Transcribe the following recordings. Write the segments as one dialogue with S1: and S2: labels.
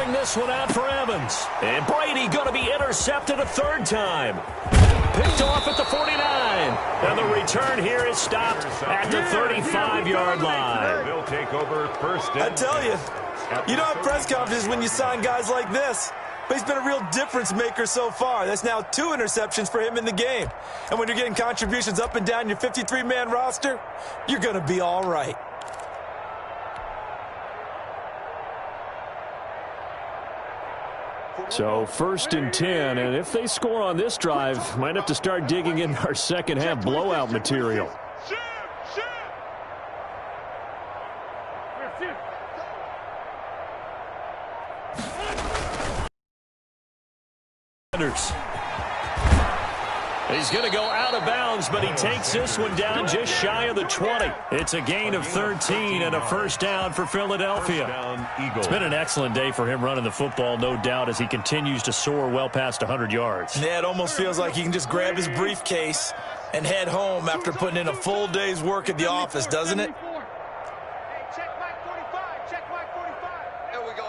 S1: Throwing this one out for Evans. And Brady going to be intercepted a third time. Picked off at the 49. And the return here is stopped at the 35-yard line.
S2: They'll take over first.
S3: I tell you, you don't have press conferences when you sign guys like this. But he's been a real difference maker so far. That's now 2 interceptions for him in the game. And when you're getting contributions up and down your 53-man roster, you're going to be all right.
S1: So 1st and 10, and if they score on this drive, might have to start digging in our second half blowout material. He's going to go out of bounds, but he takes this one down just shy of the 20. It's a gain of 13 and a first down for Philadelphia. It's been an excellent day for him running the football, no doubt, as he continues to soar well past 100 yards.
S3: Yeah, it almost feels like he can just grab his briefcase and head home after putting in a full day's work at the office, doesn't it?
S4: Check Mike 45. Check Mike 45. Here we go.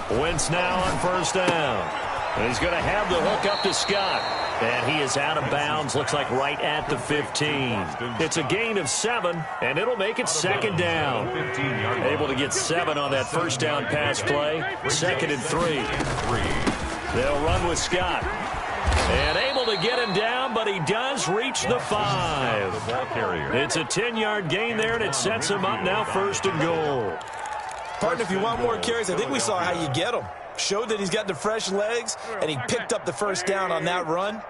S4: 45.
S1: Wentz now on first down. And he's going to have the hook up to Scott. And he is out of bounds, looks like right at the 15. It's a gain of 7, and it'll make it second down. Able to get 7 on that first down pass play. 2nd and 3. They'll run with Scott. And able to get him down, but he does reach the 5. It's a 10-yard gain there, and it sets him up now 1st and goal.
S3: Partner, if you want more carries, I think we saw how you get them. Showed that he's got the fresh legs, and he picked up the first down on that run.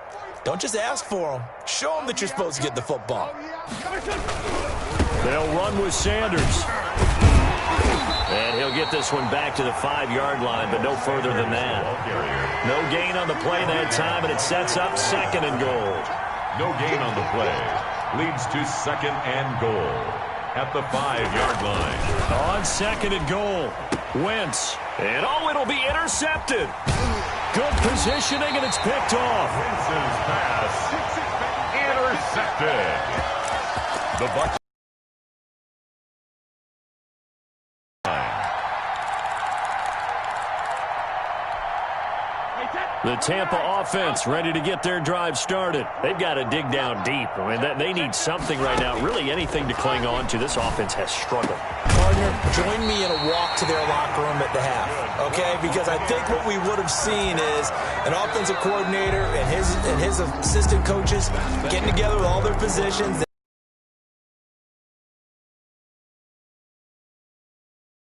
S3: Don't just ask for them. Show them that you're supposed to get the football.
S1: They'll run with Sanders. And he'll get this one back to the 5-yard line, but no further than that. No gain on the play that time, and it sets up 2nd and goal.
S2: No gain on the play. Leads to 2nd and goal at the 5-yard line.
S1: On 2nd and goal, Wentz. And it'll be intercepted. Good positioning, and it's picked off.
S2: Wentz's pass intercepted. The Bucs.
S1: The Tampa offense ready to get their drive started. They've got to dig down deep. I mean, they need something right now, really anything to cling on to. This offense has struggled.
S3: Partner, join me in a walk to their locker room at the half, okay? Because I think what we would have seen is an offensive coordinator and his assistant coaches getting together with all their positions.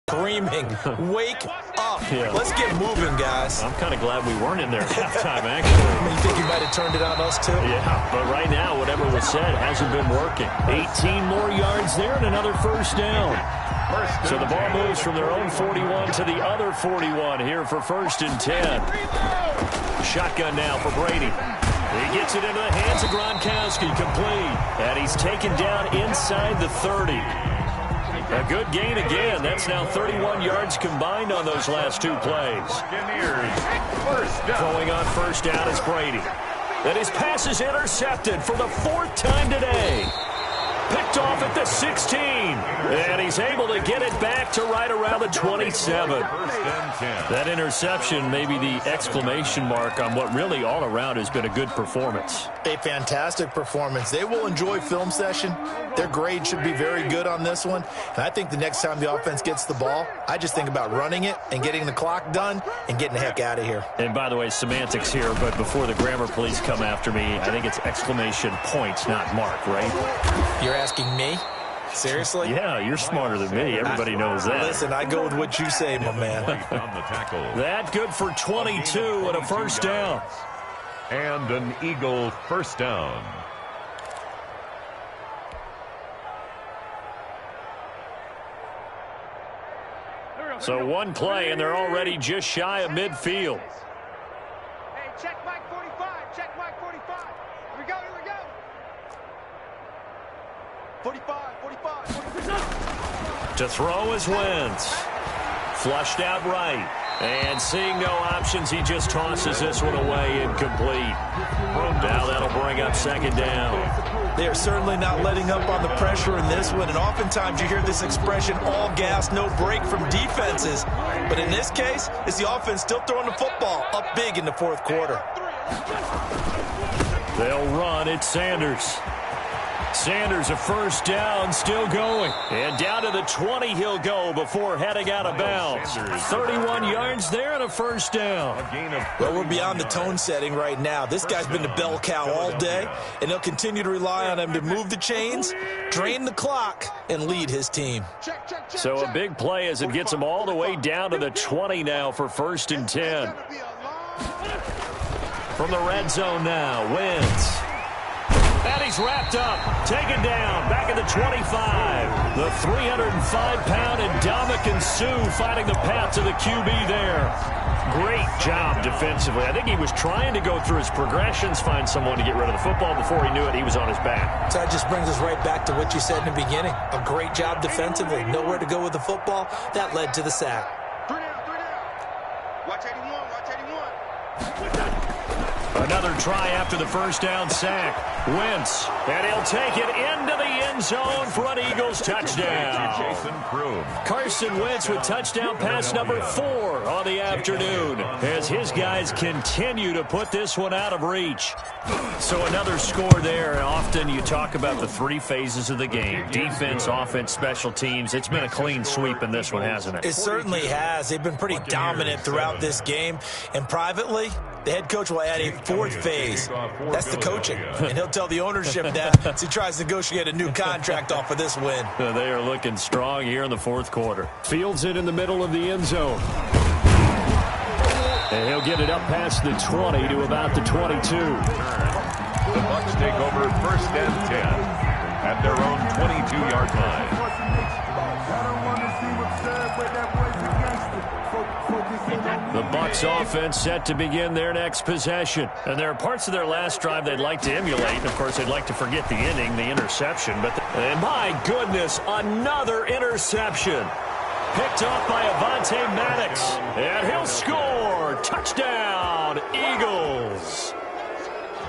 S3: Screaming, wake up.
S1: Yeah.
S3: Let's get moving, guys.
S1: I'm kind of glad we weren't in there at halftime, actually.
S3: You think you might have turned it on us, too?
S1: Yeah, but right now, whatever was said hasn't been working. 18 more yards there and another first down. So the ball moves from their own 41 to the other 41 here for 1st and 10. Shotgun now for Brady. He gets it into the hands of Gronkowski, complete. And he's taken down inside the 30. A good gain again. That's now 31 yards combined on those last 2 plays. Throwing on first down is Brady. And his pass is intercepted for the 4th time today. Picked off at the 16. And he's able to get it back to right around the 27. That interception may be the exclamation mark on what really all around has been a good performance.
S3: A fantastic performance. They will enjoy film session. Their grade should be very good on this one. And I think the next time the offense gets the ball, I just think about running it and getting the clock done and getting the heck out of here.
S1: And by the way, semantics here, but before the grammar police come after me, I think it's exclamation points, not mark, right?
S3: You're asking me? Seriously?
S1: Yeah, you're smarter than me. Everybody knows that.
S3: Listen, I go with what you say, my man.
S2: On the tackle.
S1: That good for 22 and a first down.
S2: And an Eagle first down.
S1: So one play, and they're already just shy of midfield.
S4: Hey, check Mike 45. Check Mike 45. Here we go. 45.
S1: To throw is Wentz. Flushed out right. And seeing no options, he just tosses this one away incomplete. Now that'll bring up second down.
S3: They are certainly not letting up on the pressure in this one, and oftentimes you hear this expression, all gas, no break from defenses. But in this case, it's the offense still throwing the football up big in the fourth quarter.
S1: They'll run. It's Sanders. Sanders, a first down, still going. And down to the 20 he'll go before heading out of bounds. 31 yards there and a first down.
S3: Well, we're beyond the tone setting right now. This guy's been the bell cow all day, and they'll continue to rely on him to move the chains, drain the clock, and lead his team.
S1: So a big play as it gets him all the way down to the 20 now for 1st and 10. From the red zone now, Wentz. And he's wrapped up, taken down, back at the 25. The 305-pound Ndamukong Suh fighting the path to the QB there. Great job defensively. I think he was trying to go through his progressions, find someone to get rid of the football. Before he knew it, he was on his back.
S3: So that just brings us right back to what you said in the beginning. A great job defensively. Nowhere to go with the football. That led to the sack.
S4: 3 down. Watch 81, watch 81.
S1: Another try after the first down sack. Wentz, and he'll take it into the end zone for an Eagles touchdown. Carson Wentz with touchdown pass number 4 on the afternoon as his guys continue to put this one out of reach. So another score there. Often you talk about the 3 phases of the game. Defense, offense, special teams. It's been a clean sweep in this one, hasn't it?
S3: It certainly has. They've been pretty dominant throughout this game. And privately, the head coach will add a 4th phase. That's the coaching. And he'll tell the ownership that as he tries to negotiate a new contract off of this win.
S1: They are looking strong here in the fourth quarter. Fields it in the middle of the end zone. And he'll get it up past the 20 to about the 22.
S2: The Bucs take over 1st and 10 at their own 22-yard line.
S1: The Bucs offense set to begin their next possession. And there are parts of their last drive they'd like to emulate. And, of course, they'd like to forget the ending, the interception. And my goodness, another interception. Picked off by Avonte Maddox. And he'll score. Touchdown, Eagles.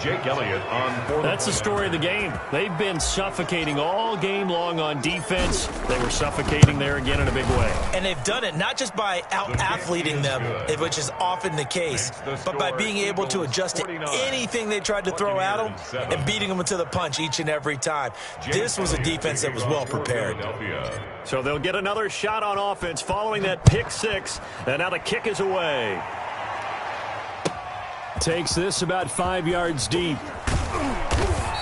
S2: Jake Elliott on 4th.
S1: That's the story of the game. They've been suffocating all game long on defense. They were suffocating there again in a big way.
S3: And they've done it not just by out-athleting them, which is often the case, but by being able to adjust to anything they tried to throw at them and beating them to the punch each and every time. This was a defense that was well prepared.
S1: So they'll get another shot on offense following that pick 6, and now the kick is away. Takes this about 5 yards deep.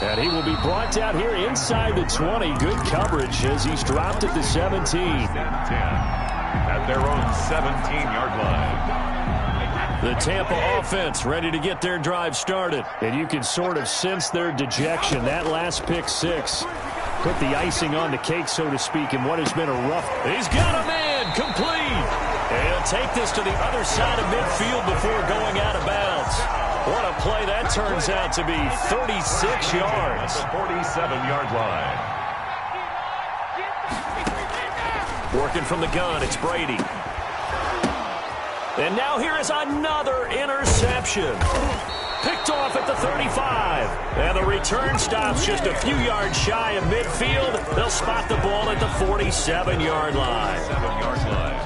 S1: And he will be brought down here inside the 20. Good coverage as he's dropped at the 17.
S2: At their own 17-yard line.
S1: The Tampa offense ready to get their drive started. And you can sort of sense their dejection. That last pick 6 put the icing on the cake, so to speak, in what has been a rough. He's got a man complete. And he'll take this to the other side of midfield before going out of bounds. What a play that turns out to be. 36 yards.
S2: At the 47-yard line.
S1: Working from the gun, it's Brady. And now here is another interception. Picked off at the 35. And the return stops just a few yards shy of midfield. They'll spot the ball at the 47-yard line.
S2: 47-yard line.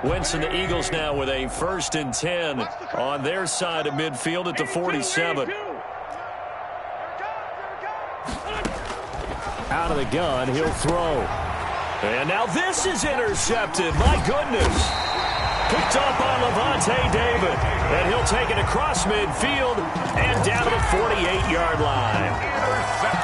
S1: Wentz and the Eagles now with a 1st and 10 on their side of midfield at the 47. Out of the gun, he'll throw. And now this is intercepted. My goodness. Picked off by Levante David. And he'll take it across midfield and down to the 48-yard line.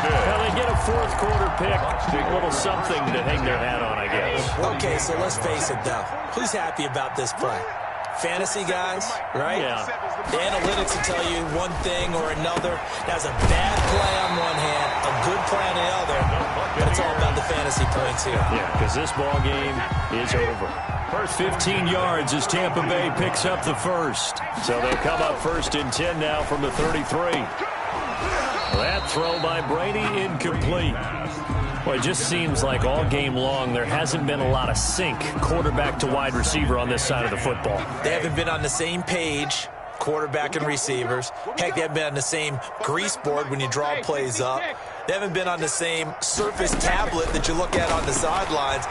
S1: Now they get a fourth quarter pick. A little something to hang their hat on, I guess.
S3: Okay, so let's face it, though. Who's happy about this play? Fantasy guys, right?
S1: Yeah.
S3: The analytics will tell you one thing or another. That's a bad play on one hand, a good play on the other. But it's all about the fantasy points here.
S1: Yeah, because this ball game is over. First 15 yards as Tampa Bay picks up the first. So they'll come up 1st and 10 now from the 33. That throw by Brady incomplete. Well, it just seems like all game long there hasn't been a lot of sync quarterback to wide receiver on this side of the football.
S3: They haven't been on the same page, quarterback and receivers. Heck, they haven't been on the same grease board when you draw plays up. They haven't been on the same surface tablet that you look at on the sidelines.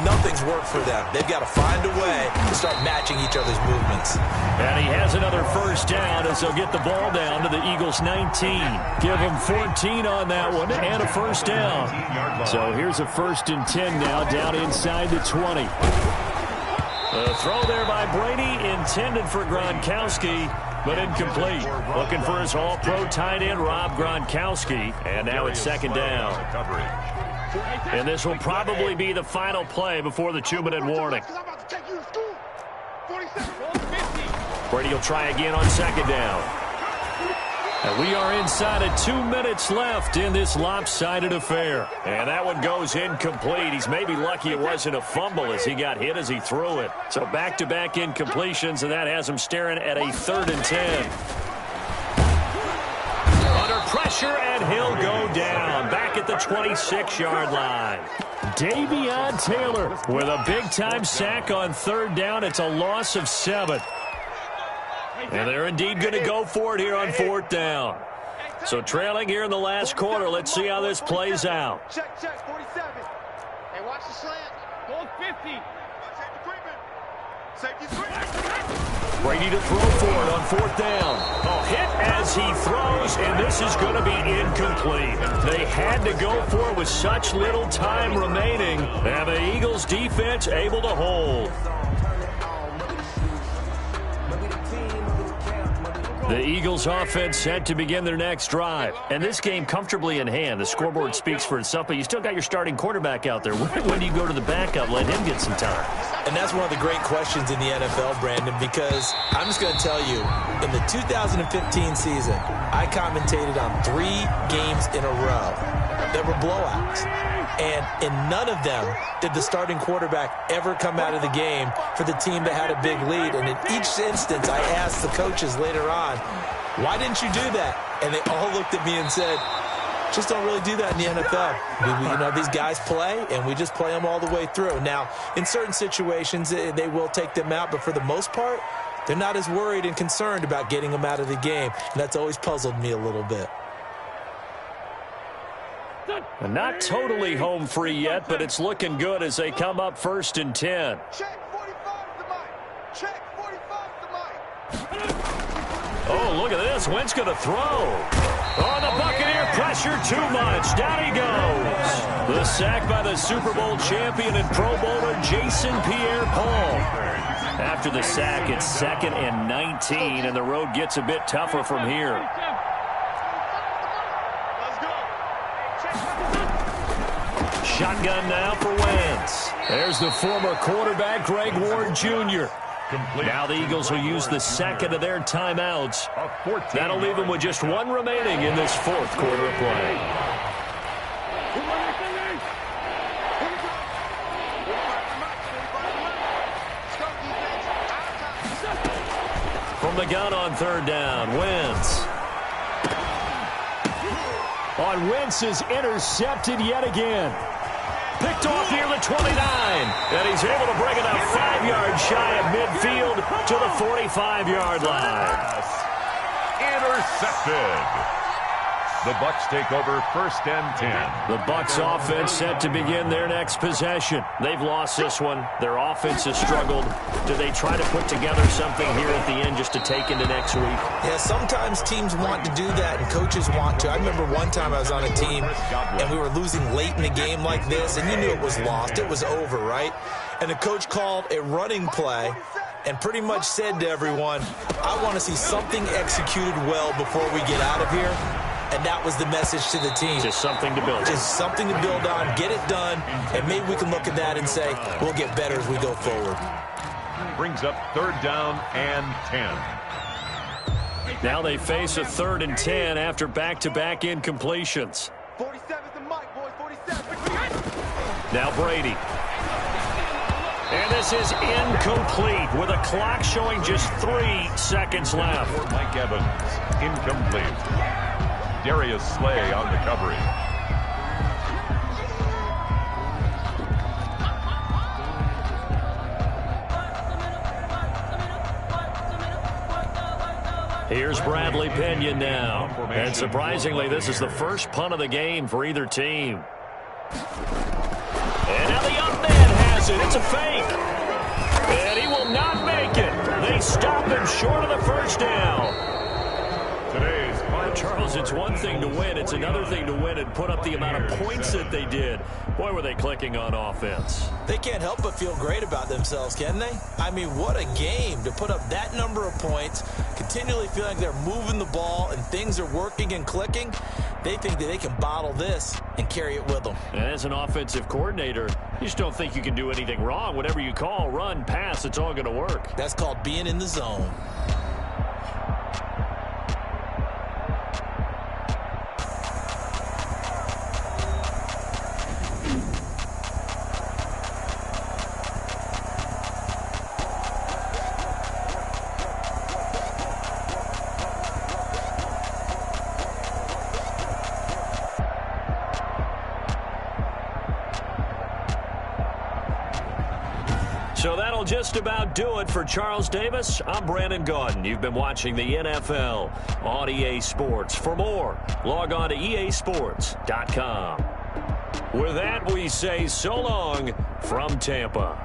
S3: Nothing's worked for them. They've got to find a way to start matching each other's movements.
S1: And he has another first down as they'll get the ball down to the Eagles' 19. Give them 14 on that one and a first down. So here's a 1st and 10 now down inside the 20. The throw there by Brady intended for Gronkowski, but incomplete. Looking for his all-pro tight end, Rob Gronkowski. And now it's 2nd down. And this will probably be the final play before the 2-minute warning. Brady will try again on 2nd down. And we are inside of 2 minutes left in this lopsided affair. And that one goes incomplete. He's maybe lucky it wasn't a fumble as he got hit as he threw it. So back-to-back incompletions, and that has him staring at a 3rd and 10. Under pressure, and he'll go down. Back at the 26-yard line. Davion Taylor with a big-time sack on 3rd down. It's a loss of 7. And they're indeed going to go for it here on 4th down. So trailing here in the last quarter. Let's see how this plays out.
S4: Check, 47. Hey, watch the slant. Goal 50. Safety 3.
S1: Brady to throw for it on 4th down. Oh, hit as he throws, and this is going to be incomplete. They had to go for it with such little time remaining, and the Eagles defense able to hold. The Eagles offense set to begin their next drive. And this game comfortably in hand. The scoreboard speaks for itself, but you still got your starting quarterback out there. When do you go to the backup, let him get some time?
S3: And that's one of the great questions in the NFL, Brandon, because I'm just going to tell you, in the 2015 season, I commentated on 3 games in a row that were blowouts. And in none of them did the starting quarterback ever come out of the game for the team that had a big lead. And in each instance, I asked the coaches later on, why didn't you do that? And they all looked at me and said, just don't really do that in the NFL. These guys play, and we just play them all the way through. Now, in certain situations, they will take them out, but for the most part, they're not as worried and concerned about getting them out of the game. And that's always puzzled me a little bit.
S1: Not totally home free yet, but it's looking good as they come up 1st and 10.
S4: Check 45 the mic. Check 45 the mic.
S1: Oh, look at this. Wentz going to throw. Oh, the Buccaneer pressure too much. Down he goes. The sack by the Super Bowl champion and Pro Bowler Jason Pierre-Paul. After the sack, it's 2nd and 19, and the road gets a bit tougher from here. Shotgun now for Wentz. There's the former quarterback, Greg Ward Jr. Now the Eagles will use the 2nd of their timeouts. That'll leave them with just 1 remaining in this 4th quarter of play. From the gun on 3rd down, Wentz. Wentz is intercepted yet again. Picked off near the 29. And he's able to bring it up 5 yards shy of midfield to the 45-yard line.
S2: Intercepted. The Bucs take over 1st and 10.
S1: The Bucs offense set to begin their next possession. They've lost this one. Their offense has struggled. Do they try to put together something here at the end just to take into next week?
S3: Yeah, sometimes teams want to do that and coaches want to. I remember one time I was on a team and we were losing late in the game like this, and you knew it was lost. It was over, right? And the coach called a running play and pretty much said to everyone, I want to see something executed well before we get out of here. And that was the message to the team.
S1: Just something to build on.
S3: Just something to build on, get it done, and maybe we can look at that and say, we'll get better as we go forward.
S2: Brings up 3rd down and 10.
S1: Now they face a 3rd and 10 after back-to-back incompletions.
S4: 47 is the mic, boys. 47.
S1: Now Brady. And this This is incomplete with a clock showing just 3 seconds left.
S2: For Mike Evans, incomplete. Darius Slay on the coverage.
S1: Here's Bradley Pinion now. And surprisingly, this is the first punt of the game for either team. And now the up man has it. It's a fake. And he will not make it. They stop him short of the first down.
S2: Today's punt.
S1: Charles, it's one thing to win. It's another thing to win and put up the amount of points that they did. Boy, were they clicking on offense.
S3: They can't help but feel great about themselves, can they? I mean, what a game to put up that number of points, continually feel like they're moving the ball and things are working and clicking. They think that they can bottle this and carry it with them.
S1: And as an offensive coordinator, you just don't think you can do anything wrong. Whatever you call, run, pass, it's all going to work.
S3: That's called being in the zone.
S1: So that'll just about do it for Charles Davis. I'm Brandon Gaudin. You've been watching the NFL on EA Sports. For more, log on to easports.com. With that, we say so long from Tampa.